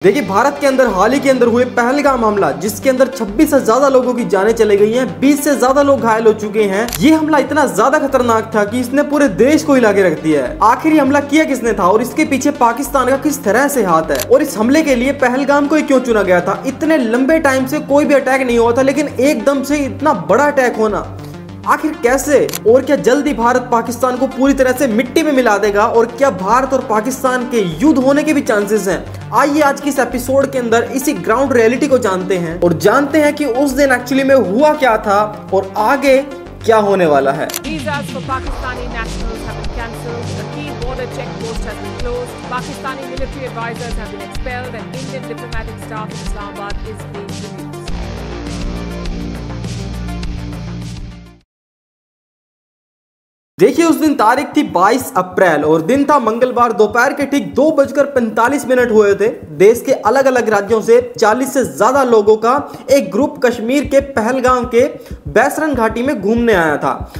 देखिए भारत के अंदर हाल ही के अंदर हुए पहलगाम हमला, जिसके अंदर 26 से ज्यादा लोगों की जानें चली गई हैं, 20 से ज्यादा लोग घायल हो चुके हैं। ये हमला इतना ज्यादा खतरनाक था कि इसने पूरे देश को हिला के रख दिया है। आखिर ये हमला किया किसने था और इसके पीछे पाकिस्तान का किस तरह से हाथ है, और इस हमले के लिए पहलगाम को ही क्यों चुना गया था। इतने लंबे टाइम से कोई भी अटैक नहीं हुआ था, लेकिन एकदम से इतना बड़ा अटैक होना आखिर कैसे, और क्या जल्दी भारत पाकिस्तान को पूरी तरह से मिट्टी में मिला देगा, और क्या भारत और पाकिस्तान के युद्ध होने के भी चांसेस हैं। आइए आज की इस एपिसोड के अंदर इसी ग्राउंड रियलिटी को जानते हैं और जानते हैं कि उस दिन एक्चुअली में हुआ क्या था और आगे क्या होने वाला है। देखिए उस दिन तारीख थी 22 अप्रैल और दिन था मंगलवार। दोपहर के ठीक 2:45 हुए थे। देश के अलग अलग राज्यों से 40 से ज्यादा लोगों का एक ग्रुप कश्मीर के पहलगाम के बैसरन घाटी में घूमने आया था,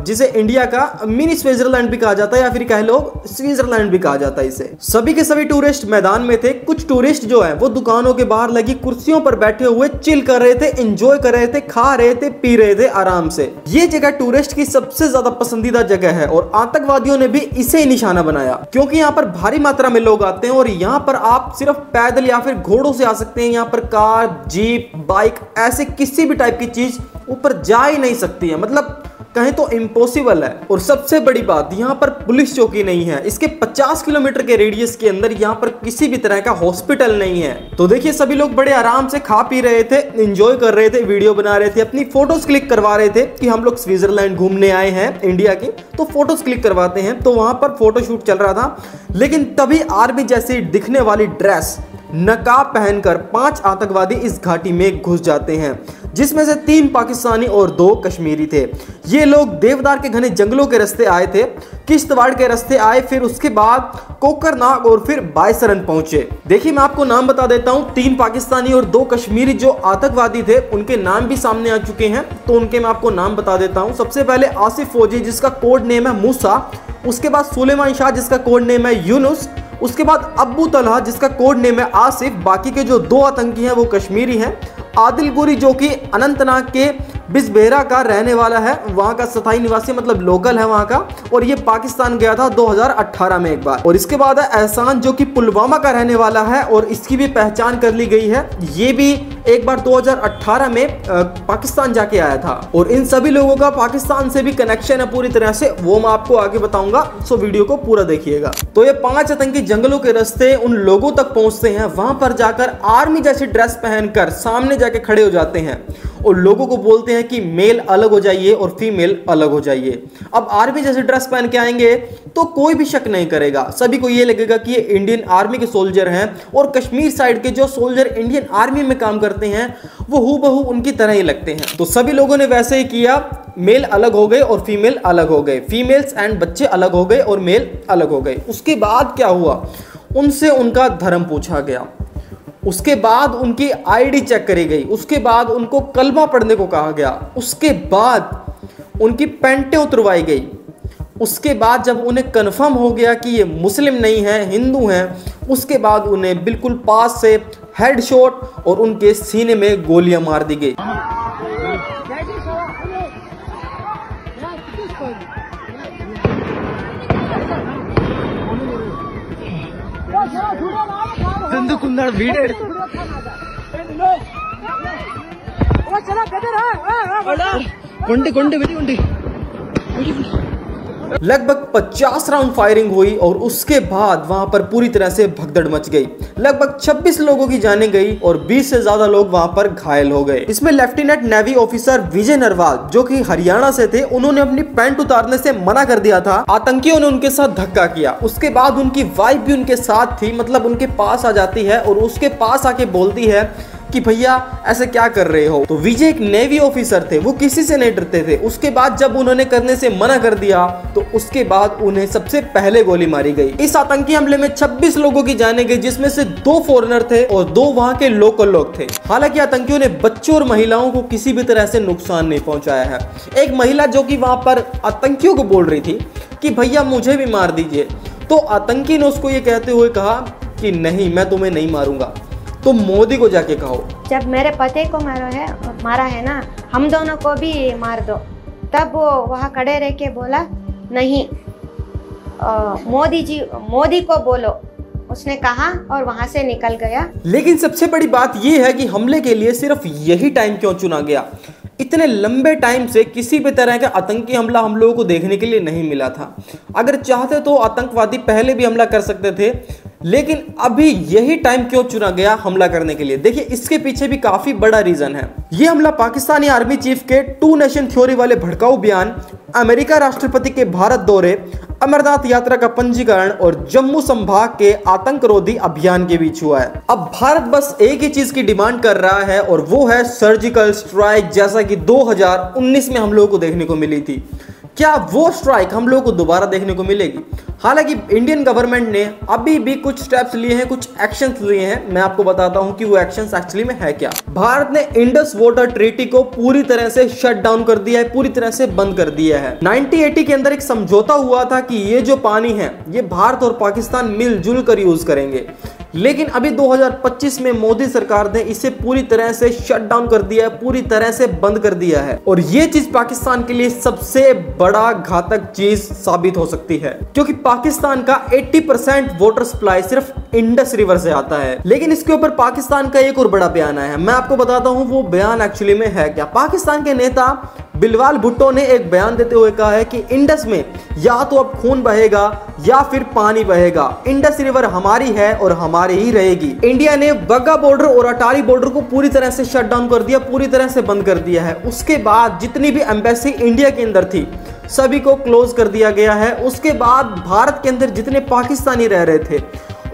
जिसे इंडिया का मिनी स्विट्जरलैंड भी कहा जाता है या फिर कह लो स्विट्जरलैंड भी कहा जाता है इसे। सभी के सभी टूरिस्ट मैदान में थे। कुछ टूरिस्ट जो है वो दुकानों के बाहर लगी कुर्सियों पर बैठे हुए चिल कर रहे थे, एंजॉय कर रहे थे, खा रहे थे, पी रहे थे आराम से। ये जगह टूरिस्ट की सबसे ज्यादा पसंदीदा जगह है और आतंकवादियों ने भी इसे ही निशाना बनाया, क्योंकि यहाँ पर भारी मात्रा में लोग आते हैं और यहाँ पर आप सिर्फ पैदल या फिर घोड़ों से आ सकते हैं। यहाँ पर कार, जीप, बाइक ऐसे किसी भी टाइप की चीज ऊपर जा ही नहीं सकती है, मतलब कहें तो इम्पॉसिबल है। और सबसे बड़ी बात, यहाँ पर पुलिस चौकी नहीं है। इसके 50 किलोमीटर के रेडियस के अंदर यहाँ पर किसी भी तरह का हॉस्पिटल नहीं है। तो देखिए सभी लोग बड़े आराम से खा पी रहे थे, एंजॉय कर रहे थे, वीडियो बना रहे थे, अपनी फोटोज क्लिक करवा रहे थे कि हम लोग स्विट्जरलैंड घूमने आए हैं इंडिया की, तो फोटोज क्लिक करवाते हैं। तो वहां पर फोटोशूट चल रहा था, लेकिन तभी आर्मी जैसी दिखने वाली ड्रेस, नकाब पहनकर 5 आतंकवादी इस घाटी में घुस जाते हैं, जिसमें से 3 पाकिस्तानी और 2 कश्मीरी थे। ये लोग देवदार के घने जंगलों के रास्ते आए थे, किश्तवाड़ के रास्ते आए, फिर उसके बाद कोकरनाग और फिर बायसरन पहुंचे। देखिए मैं आपको नाम बता देता हूं, 3 पाकिस्तानी और 2 कश्मीरी जो आतंकवादी थे उनके नाम भी सामने आ चुके हैं, तो उनके मैं आपको नाम बता देता हूं। सबसे पहले आसिफ फौजी जिसका कोड नेम है मूसा, उसके बाद सुलेमान शाह जिसका कोड नेम है यूनुस, उसके बाद अब्बू तलहा जिसका कोड नेम है आसिफ। बाकी के जो 2 आतंकी हैं वो कश्मीरी हैं। आदिल गुरी जो कि अनंतनाग के बिजबेहरा का रहने वाला है, वहां का स्थायी निवासी मतलब लोकल है वहां का, और ये पाकिस्तान गया था 2018 में एक बार। और इसके बाद है एहसान जो कि पुलवामा का रहने वाला है और इसकी भी पहचान कर ली गई है, ये भी एक बार 2018 में पाकिस्तान जाके आया था। और इन सभी लोगों का पाकिस्तान से भी कनेक्शन है पूरी तरह से, वो मैं आपको आगे बताऊंगा, सो वीडियो को पूरा देखिएगा। तो ये 5 आतंकी जंगलों के रास्ते उन लोगों तक पहुंचते हैं, वहां पर जाकर आर्मी जैसी ड्रेस पहनकर सामने जाके खड़े हो जाते हैं और लोगों को बोलते हैं कि मेल अलग हो जाइए और फीमेल अलग हो जाइए। अब आर्मी जैसे ड्रेस पहन के आएंगे तो कोई भी शक नहीं करेगा, सभी को ये लगेगा कि ये इंडियन आर्मी के सोल्जर हैं, और कश्मीर साइड के जो सोल्जर इंडियन आर्मी में काम करते हैं वो हूबहू उनकी तरह ही लगते हैं। तो सभी लोगों ने वैसे ही किया, मेल अलग हो गए और फीमेल अलग हो गए, फीमेल्स एंड बच्चे अलग हो गए और मेल अलग हो गए। उसके बाद क्या हुआ, उनसे उनका धर्म पूछा गया, उसके बाद उनकी आईडी चेक करी गई, उसके बाद उनको कलमा पढ़ने को कहा गया, उसके बाद उनकी पैंटें उतरवाई गई। उसके बाद जब उन्हें कंफर्म हो गया कि ये मुस्लिम नहीं है, हिंदू हैं, उसके बाद उन्हें बिल्कुल पास से हेडशॉट और उनके सीने में गोलियां मार दी गई। लगभग 50 राउंड फायरिंग हुई और उसके बाद वहां पर पूरी तरह से भगदड़ मच गई। लगभग 26 लोगों की जानें गई और 20 से ज्यादा लोग वहां पर घायल हो गए। इसमें लेफ्टिनेंट नेवी ऑफिसर विजय नरवाल जो कि हरियाणा से थे, उन्होंने अपनी पैंट उतारने से मना कर दिया था। आतंकियों ने उनके साथ धक्का किया। उसके बाद उनकी वाइफ भी उनके साथ थी, मतलब उनके पास आ जाती है और उसके पास आके बोलती है कि भैया ऐसे क्या कर रहे हो। तो विजय एक नेवी ऑफिसर थे, वो किसी से नहीं डरते थे। उसके बाद जब उन्होंने करने से मना कर दिया तो उसके बाद उन्हें सबसे पहले गोली मारी गई। इस आतंकी हमले में 26 लोगों की जाने गई, जिसमें से 2 फॉरेनर थे और 2 वहां के लोकल लोग थे। हालांकि आतंकियों ने बच्चों और महिलाओं को किसी भी तरह से नुकसान नहीं पहुंचाया है। एक महिला जो कि वहां पर आतंकियों को बोल रही थी कि भैया मुझे भी मार दीजिए, तो आतंकी ने उसको ये कहते हुए कहा कि नहीं मैं तुम्हें नहीं मारूंगा, तो मोदी को जाके कहो। जब मेरे पति को मारा है ना, हम दोनों को भी मार दो। तब वो वहाँ खड़े रह के बोला नहीं, मोदी को बोलो, उसने कहा और वहां से निकल गया। लेकिन सबसे बड़ी बात यह है कि हमले के लिए सिर्फ यही टाइम क्यों चुना गया? इतने लंबे टाइम से किसी भी तरह का आतंकी हमला हम लोगों को देखने के लिए नहीं मिला था। अगर चाहते तो आतंकवादी पहले भी हमला कर सकते थे, लेकिन अभी यही टाइम क्यों चुना गया हमला करने के लिए? देखिए, इसके पीछे भी काफी बड़ा रीजन है। यह हमला पाकिस्तानी आर्मी चीफ के 2 नेशन थ्योरी वाले भड़काऊ बयान, अमेरिका राष्ट्रपति के भारत दौरे, अमरनाथ यात्रा का पंजीकरण और जम्मू संभाग के आतंकरोधी अभियान के बीच हुआ है। अब भारत बस एक ही चीज की डिमांड कर रहा है और वो है सर्जिकल स्ट्राइक, जैसा कि 2019 में हम लोगों को देखने को मिली थी। क्या वो स्ट्राइक हम लोगों को दोबारा देखने को मिलेगी? हालांकि इंडियन गवर्नमेंट ने अभी भी कुछ स्टेप्स लिए हैं, कुछ एक्शंस लिए हैं। मैं आपको बताता हूं कि वो एक्शंस एक्चुअली में है क्या। भारत ने इंडस वाटर ट्रीटी को पूरी तरह से शट डाउन कर दिया है, पूरी तरह से बंद कर दिया है। 1980 के अंदर एक समझौता हुआ था कि ये जो पानी है ये भारत और पाकिस्तान मिलजुल कर यूज करेंगे, लेकिन अभी 2025 में मोदी सरकार ने इसे पूरी तरह से शट डाउन कर दिया है, पूरी तरह से बंद कर दिया है। और ये चीज पाकिस्तान के लिए सबसे बड़ा घातक चीज साबित हो सकती है, क्योंकि पाकिस्तान का 80% वाटर सप्लाई सिर्फ इंडस रिवर से आता है। लेकिन इसके ऊपर पाकिस्तान का एक और बड़ा बयान आया है, मैं आपको बताता हूं वो बयान एक्चुअली में है क्या। पाकिस्तान के नेता बिलवाल भुट्टो ने एक बयान देते हुए कहा है कि इंडस में या तो अब खून बहेगा या फिर पानी बहेगा। इंडस रिवर हमारी है और हमारी ही रहेगी। इंडिया ने वाघा बॉर्डर और अटारी बॉर्डर को पूरी तरह से शट डाउन कर दिया, पूरी तरह से बंद कर दिया है। उसके बाद जितनी भी एम्बेसी इंडिया के अंदर थी सभी को क्लोज कर दिया गया है। उसके बाद भारत के अंदर जितने पाकिस्तानी रह रहे थे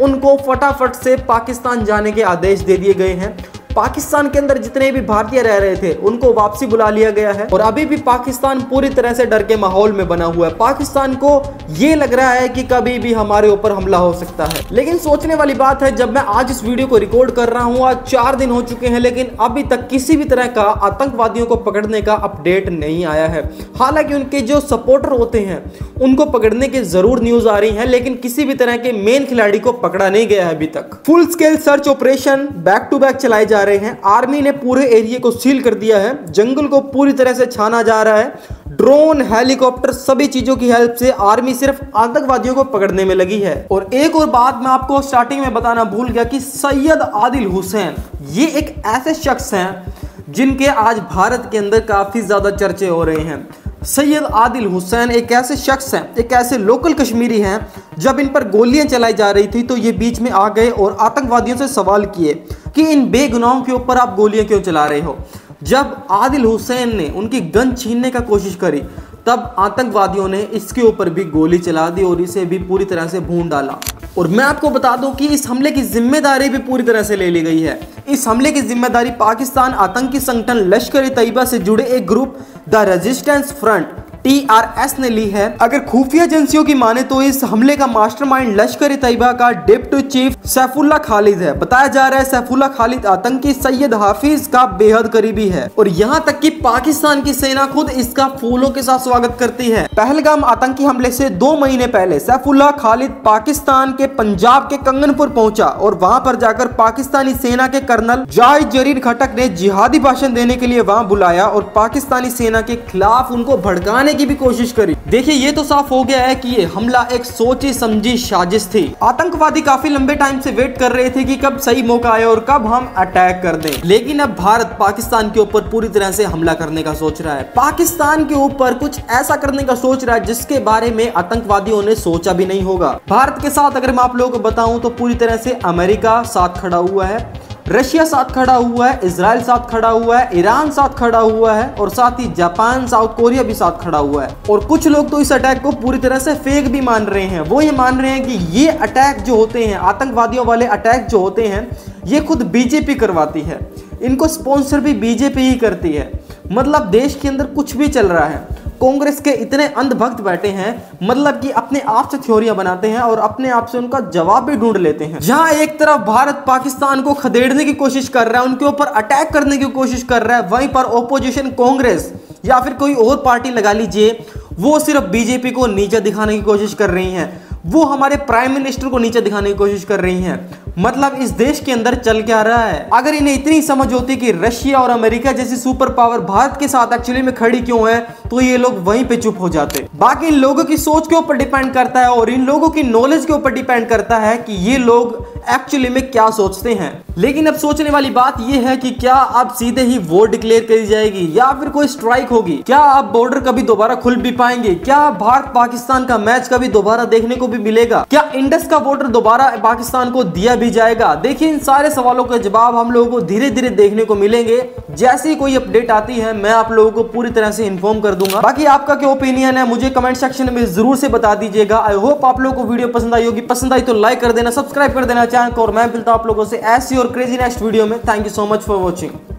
उनको फटाफट से पाकिस्तान जाने के आदेश दे दिए गए हैं। पाकिस्तान के अंदर जितने भी भारतीय रह रहे थे उनको वापसी बुला लिया गया है। और अभी भी पाकिस्तान पूरी तरह से डर के माहौल में बना हुआ है। पाकिस्तान को ये लग रहा है कि कभी भी हमारे ऊपर हमला हो सकता है। लेकिन सोचने वाली बात है, जब मैं आज इस वीडियो को रिकॉर्ड कर रहा हूँ, आज 4 दिन हो चुके हैं, लेकिन अभी तक किसी भी तरह का आतंकवादियों को पकड़ने का अपडेट नहीं आया है। हालांकि उनके जो सपोर्टर होते हैं उनको पकड़ने की जरूर न्यूज आ रही है, लेकिन किसी भी तरह के मेन खिलाड़ी को पकड़ा नहीं गया है अभी तक। Full scale search operation back to back चलाए जा रहे हैं। आर्मी ने पूरे एरिया को सील कर दिया है, जंगल को पूरी तरह से छाना जा रहा है। ड्रोन, हेलीकॉप्टर, सभी चीजों की हेल्प से आर्मी सिर्फ आतंकवादियों को पकड़ने में लगी है। और एक और बात मैं आपको स्टार्टिंग में बताना भूल गया कि सैयद आदिल हुसैन ये एक ऐसे शख्स हैं जिनके आज भारत के अंदर काफी ज्यादा चर्चे हो रहे हैं। सैयद आदिल हुसैन एक ऐसे शख्स हैं, एक ऐसे लोकल कश्मीरी हैं, जब इन पर गोलियां चलाई जा रही थी तो ये बीच में आ गए और आतंकवादियों से सवाल किए कि इन बेगुनाहों के ऊपर आप गोलियां क्यों चला रहे हो। जब आदिल हुसैन ने उनकी गन छीनने का कोशिश करी तब आतंकवादियों ने इसके ऊपर भी गोली चला दी और इसे भी पूरी तरह से भून डाला। और मैं आपको बता दूं कि इस हमले की जिम्मेदारी भी पूरी तरह से ले ली गई है। इस हमले की जिम्मेदारी पाकिस्तान आतंकी संगठन लश्कर-ए-तैयबा से जुड़े एक group the resistance front TRS ने ली है। अगर खुफिया एजेंसियों की माने तो इस हमले का मास्टरमाइंड लश्कर-ए-तैयबा का डिप्टी चीफ सैफुल्लाह खालिद है। बताया जा रहा है सैफुल्लाह खालिद आतंकी सैयद हाफिज का बेहद करीबी है और यहाँ तक कि पाकिस्तान की सेना खुद इसका फूलों के साथ स्वागत करती है। पहलगाम आतंकी हमले से 2 महीने पहले सैफुल्लाह खालिद पाकिस्तान के पंजाब के कंगनपुर पहुंचा और वहां पर जाकर पाकिस्तानी सेना के कर्नल जाहिद जरीर खटक ने जिहादी भाषण देने के लिए वहां बुलाया और पाकिस्तानी सेना के खिलाफ उनको भड़काने की भी कोशिश करी। देखिए, ये तो साफ हो गया है कि ये हमला एक सोची समझी साजिश थी। आतंकवादी काफी लंबे टाइम से वेट कर रहे थे कि कब सही मौका आए और कब हम अटैक कर दें, लेकिन अब भारत पाकिस्तान के ऊपर पूरी तरह से हमला करने का सोच रहा है। पाकिस्तान के ऊपर कुछ ऐसा करने का सोच रहा है जिसके बारे में आतंकवादियों ने सोचा भी नहीं होगा। भारत के साथ अगर मैं आप लोगों को बताऊं तो पूरी तरह से अमेरिका साथ खड़ा हुआ है, रशिया साथ खड़ा हुआ है, इजराइल साथ खड़ा हुआ है, ईरान साथ खड़ा हुआ है और साथ ही जापान, साउथ कोरिया भी साथ खड़ा हुआ है। और कुछ लोग तो इस अटैक को पूरी तरह से फेक भी मान रहे हैं। वो ये मान रहे हैं कि ये अटैक जो होते हैं, आतंकवादियों वाले अटैक जो होते हैं, ये खुद बीजेपी करवाती है, इनको स्पॉन्सर भी बीजेपी ही करती है। मतलब देश के अंदर कुछ भी चल रहा है, कांग्रेस के इतने अंधभक्त बैठे हैं, मतलब कि अपने आप से थ्योरियां बनाते हैं और अपने आप से उनका जवाब भी ढूंढ लेते हैं। जहां एक तरफ भारत पाकिस्तान को खदेड़ने की कोशिश कर रहा है, उनके ऊपर अटैक करने की कोशिश कर रहा है, वहीं पर ओपोजिशन कांग्रेस या फिर कोई और पार्टी लगा लीजिए, वो सिर्फ बीजेपी को नीचा दिखाने की कोशिश कर रही हैं। वो हमारे प्राइम मिनिस्टर को नीचे दिखाने की कोशिश कर रही हैं। मतलब इस देश के अंदर चल क्या रहा है। अगर इन्हें इतनी समझ होती कि रशिया और अमेरिका जैसी सुपर पावर भारत के साथ एक्चुअली में खड़ी क्यों है, तो ये लोग वहीं पे चुप हो जाते। बाकी इन लोगों की सोच के ऊपर डिपेंड करता है और इन लोगों की नॉलेज के ऊपर डिपेंड करता है कि ये लोग एक्चुअली में क्या सोचते हैं। लेकिन अब सोचने वाली बात यह है कि क्या अब सीधे ही वॉर डिक्लेयर करी जाएगी या फिर कोई स्ट्राइक होगी? क्या अब बॉर्डर कभी दोबारा खुल भी पाएंगे? क्या भारत पाकिस्तान का मैच कभी दोबारा देखने को भी मिलेगा? क्या इंडस का बॉर्डर दोबारा पाकिस्तान को दिया भी जाएगा? देखिए, इन सारे सवालों के जवाब हम लोगों को धीरे धीरे देखने को मिलेंगे। जैसे ही कोई अपडेट आती है मैं आप लोगों को पूरी तरह से इन्फॉर्म कर दूंगा। बाकी आपका क्या ओपिनियन है मुझे कमेंट सेक्शन में जरूर से बता दीजिएगा। आई होप आप लोगों को वीडियो पसंद आई होगी। पसंद आई तो लाइक कर देना, सब्सक्राइब कर देना चैनल को, और मैं मिलता हूं आप लोगों से ऐसी और क्रेजी नेक्स्ट वीडियो में। Thank you so much for watching.